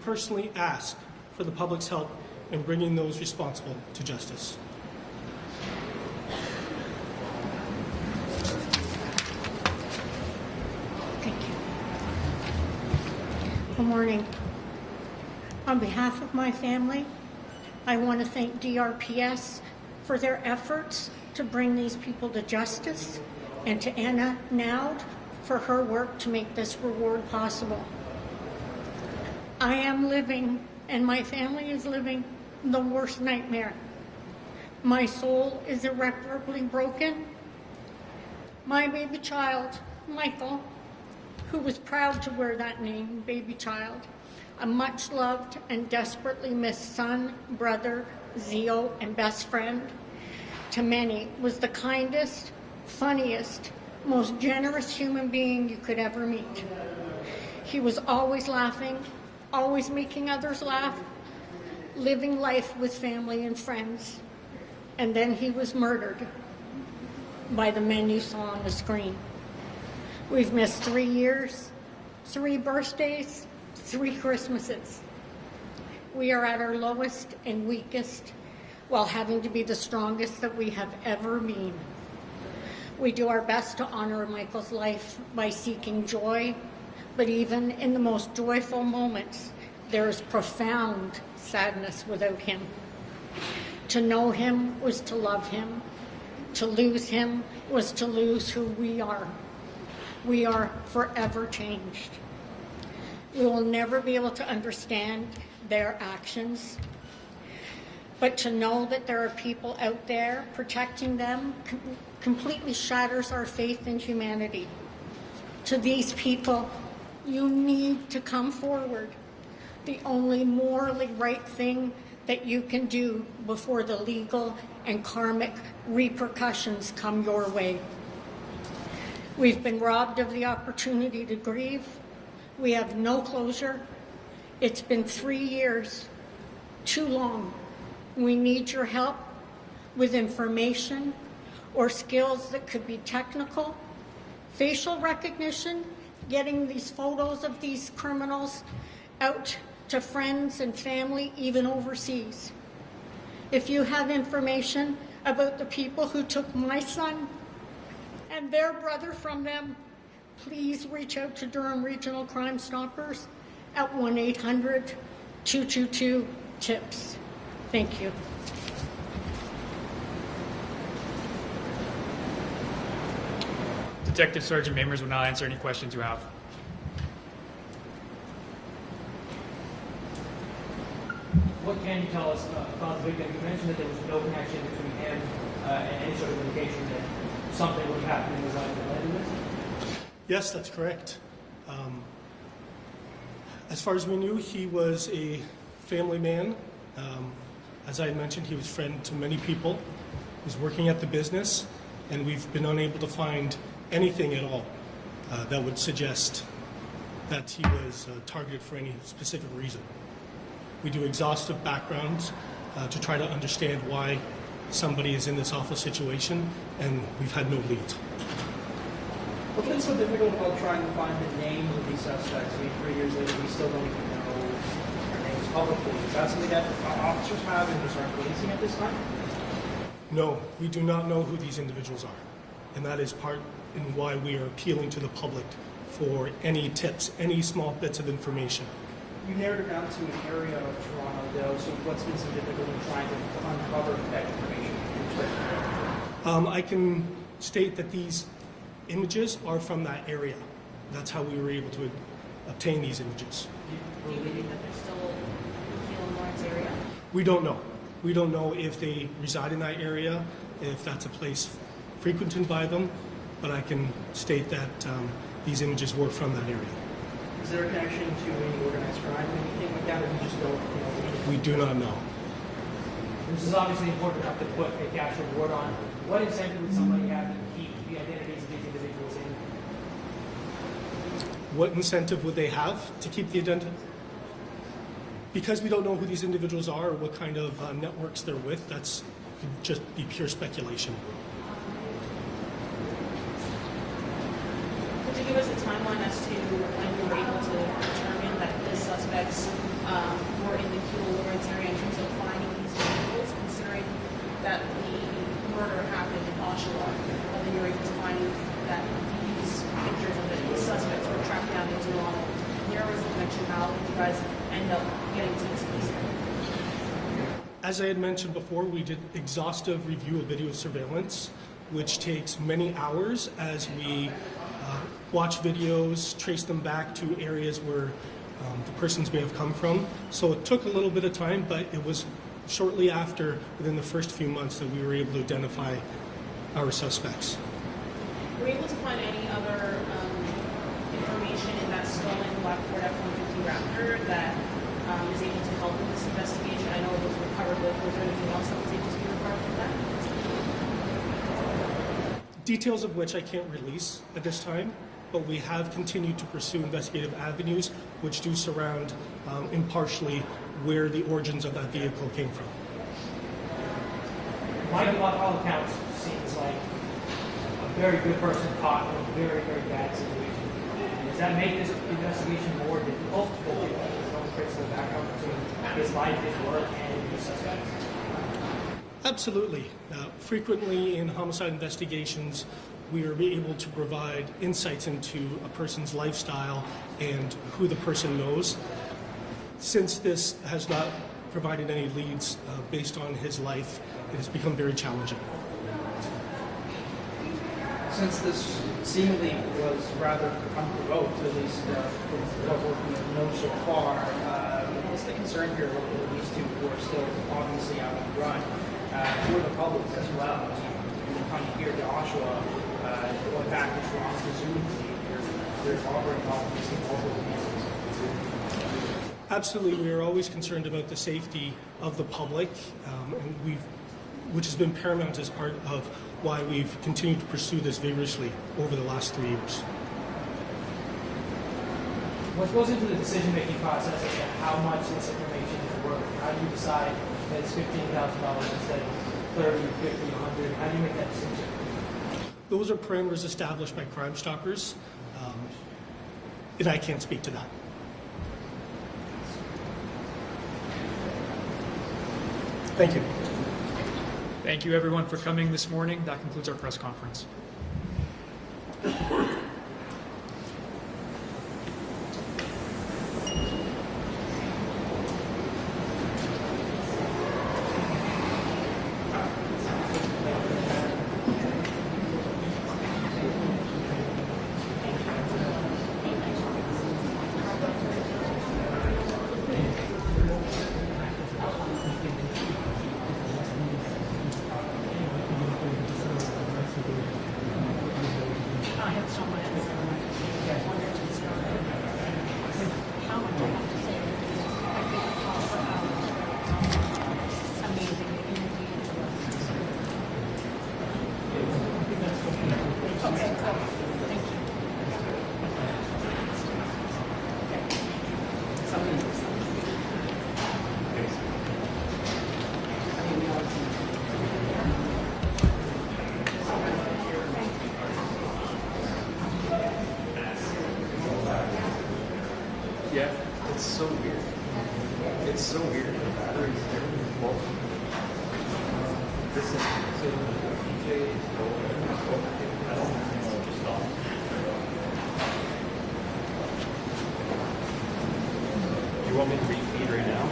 personally ask for the public's help in bringing those responsible to justice. Thank you. Good morning. On behalf of my family, I want to thank DRPS for their efforts to bring these people to justice, and to Anna Naud for her work to make this reward possible. I am living, and my family is living, the worst nightmare. My soul is irreparably broken. My baby child, Michael, who was proud to wear that name, baby child, a much loved and desperately missed son, brother, Zio, and best friend, to many was the kindest, funniest, most generous human being you could ever meet. He was always laughing, always making others laugh, living life with family and friends. And then he was murdered by the men you saw on the screen. We've missed 3 years, 3 birthdays, 3 Christmases. We are at our lowest and weakest while having to be the strongest that we have ever been. We do our best to honor Michael's life by seeking joy, but even in the most joyful moments, there is profound sadness without him. To know him was to love him. To lose him was to lose who we are. We are forever changed. We will never be able to understand their actions, but to know that there are people out there protecting them completely shatters our faith in humanity. To these people, you need to come forward. The only morally right thing that you can do before the legal and karmic repercussions come your way. We've been robbed of the opportunity to grieve. We have no closure. It's been 3 years, too long. We need your help with information or skills that could be technical, facial recognition, getting these photos of these criminals out to friends and family, even overseas. If you have information about the people who took my son and their brother from them, please reach out to Durham Regional Crime Stoppers at 1-800-222-TIPS. Thank you. Detective Sergeant Mamers will now answer any questions you have. What can you tell us about the victim? You mentioned that there was no connection between him and any sort of indication that something would happen in his life related to this? Yes, that's correct. As far as we knew, he was a family man. As I mentioned, he was friend to many people. He was working at the business, and we've been unable to find anything at all that would suggest that he was targeted for any specific reason. We do exhaustive backgrounds to try to understand why somebody is in this awful situation, and we've had no leads. What's been so difficult about trying to find the names of these suspects? I mean, 3 years later, we still don't even know their names publicly. Is that something that officers have and just aren't releasing at this time? No, we do not know who these individuals are, and that is part in why we are appealing to the public for any tips, any small bits of information. You narrowed it down to an area of Toronto, though, so what's been so difficult in trying to uncover that information? I can state that these images are from that area. That's how we were able to obtain these images. Do you believe that they're still in Lawrence area? We don't know. We don't know if they reside in that area, if that's a place frequented by them, but I can state that these images were from that area. Is there a connection to any organized crime or anything like that, or you just don't know? We do not know. This is obviously important enough to put a cash reward on. What incentive would somebody have to keep the identities of these individuals in? What incentive would they have to keep the identity? Because we don't know who these individuals are or what kind of networks they're with, that's just be pure speculation. Could you give us a timeline as to when you were able to determine that the suspects were in the Keele Lawrence area in terms of finding these vehicles, considering that the murder happened in Oshawa, and then you're able to find that these pictures of the suspects were tracked down into Toronto. Where was the connection? How did you guys end up getting to this piece? As I had mentioned before, we did exhaustive review of video surveillance, which takes many hours as we watch videos, trace them back to areas where the persons may have come from. So it took a little bit of time, but it was shortly after, within the first few months, that we were able to identify our suspects. Were you able to find any other information in that stolen black Ford F-150 Raptor that is able to help with this investigation? I know it was recovered, but was there anything else that was able to be recovered from that? Details of which I can't release at this time, but we have continued to pursue investigative avenues which do surround impartially where the origins of that vehicle came from. Michael, by all accounts, seems like a very good person caught in a very, very bad situation. Does that make this investigation more difficult because there's no trace of the background between his life, his work, and the suspects? Absolutely. Frequently in homicide investigations, we are able to provide insights into a person's lifestyle and who the person knows. Since this has not provided any leads based on his life, it has become very challenging. Since this seemingly was rather unprovoked, at least from what we know so far, what's the concern here with these two who are still obviously out on the run? For the public as well. Coming here to Oshawa, going back to Toronto, presumably there's robbery problems in multiple pieces. Absolutely, we are always concerned about the safety of the public, and which has been paramount as part of why we've continued to pursue this vigorously over the last 3 years. What goes into the decision-making process as to how much this information is worth? How do you decide that it's $15,000 instead of 30, 50, 100? How do you make that decision? Those are parameters established by Crime Stoppers, and I can't speak to that. Thank you. Thank you, everyone, for coming this morning. That concludes our press conference. Yeah, it's so weird. It's so weird. The batteries, everything's full. Listen, so the PJ is going. I don't know to stop. You want me to refeed right now?